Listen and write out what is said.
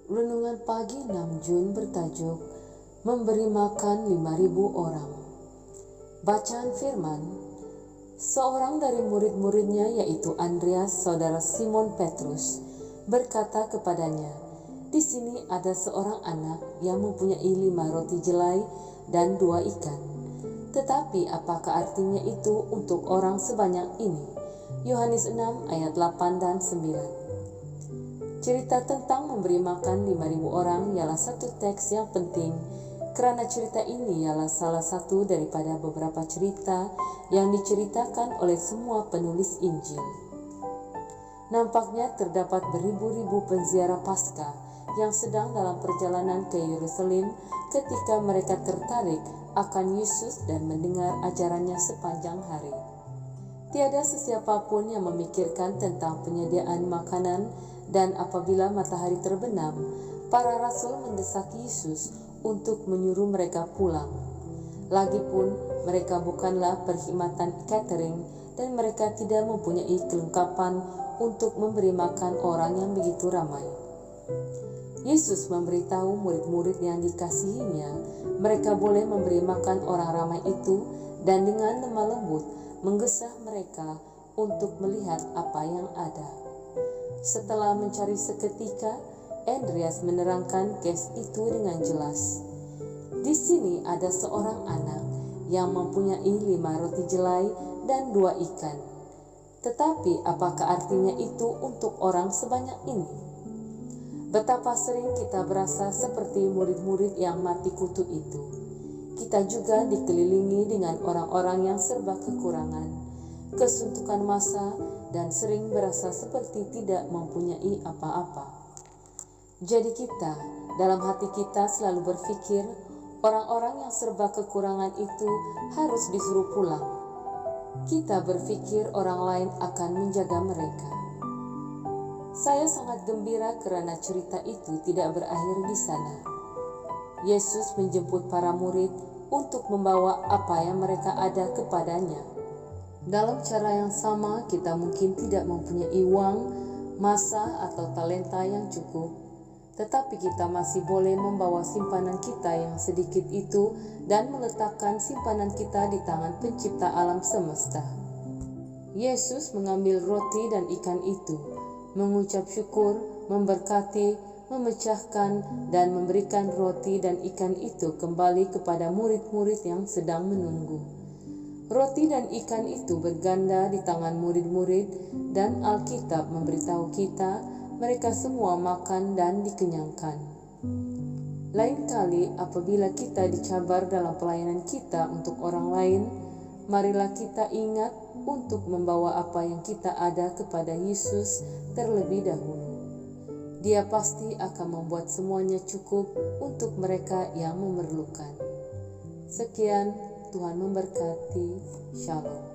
Renungan pagi 6 Jun bertajuk Memberi makan 5.000 orang. Bacaan firman, seorang dari murid-muridnya yaitu Andreas, saudara Simon Petrus, berkata kepadanya, "Di sini ada seorang anak yang mempunyai 5 roti jelai dan 2 ikan. Tetapi apakah artinya itu untuk orang sebanyak ini?" Yohanes 6 ayat 8 dan 9. Cerita tentang memberi makan 5.000 orang ialah satu teks yang penting kerana cerita ini ialah salah satu daripada beberapa cerita yang diceritakan oleh semua penulis Injil. Nampaknya terdapat beribu-ribu penziarah Paskah yang sedang dalam perjalanan ke Yerusalem ketika mereka tertarik akan Yesus dan mendengar ajarannya sepanjang hari. Tiada sesiapa pun yang memikirkan tentang penyediaan makanan, dan apabila matahari terbenam, para rasul mendesak Yesus untuk menyuruh mereka pulang. Lagipun mereka bukanlah perkhidmatan catering dan mereka tidak mempunyai kelengkapan untuk memberi makan orang yang begitu ramai. Yesus memberitahu murid-murid yang dikasihinya mereka boleh memberi makan orang ramai itu, dan dengan lemah lembut menggesa mereka untuk melihat apa yang ada. Setelah mencari seketika, Andreas menerangkan kes itu dengan jelas. Di sini ada seorang anak yang mempunyai 5 roti jelai dan 2 ikan. Tetapi apakah artinya itu untuk orang sebanyak ini? Betapa sering kita berasa seperti murid-murid yang mati kutu itu. Kita juga dikelilingi dengan orang-orang yang serba kekurangan, kesuntukan masa, dan sering berasa seperti tidak mempunyai apa-apa. Jadi kita, dalam hati kita selalu berfikir, orang-orang yang serba kekurangan itu harus disuruh pulang. Kita berfikir orang lain akan menjaga mereka. Saya sangat gembira kerana cerita itu tidak berakhir di sana. Yesus menjemput para murid untuk membawa apa yang mereka ada kepadanya. Dalam cara yang sama, kita mungkin tidak mempunyai uang, masa, atau talenta yang cukup, tetapi kita masih boleh membawa simpanan kita yang sedikit itu dan meletakkan simpanan kita di tangan pencipta alam semesta. Yesus mengambil roti dan ikan itu, mengucap syukur, memberkati, memecahkan, dan memberikan roti dan ikan itu kembali kepada murid-murid yang sedang menunggu. Roti dan ikan itu berganda di tangan murid-murid, dan Alkitab memberitahu kita mereka semua makan dan dikenyangkan. Lain kali apabila kita dicabar dalam pelayanan kita untuk orang lain, marilah kita ingat untuk membawa apa yang kita ada kepada Yesus terlebih dahulu. Dia pasti akan membuat semuanya cukup untuk mereka yang memerlukan. Sekian, Tuhan memberkati. Shalom.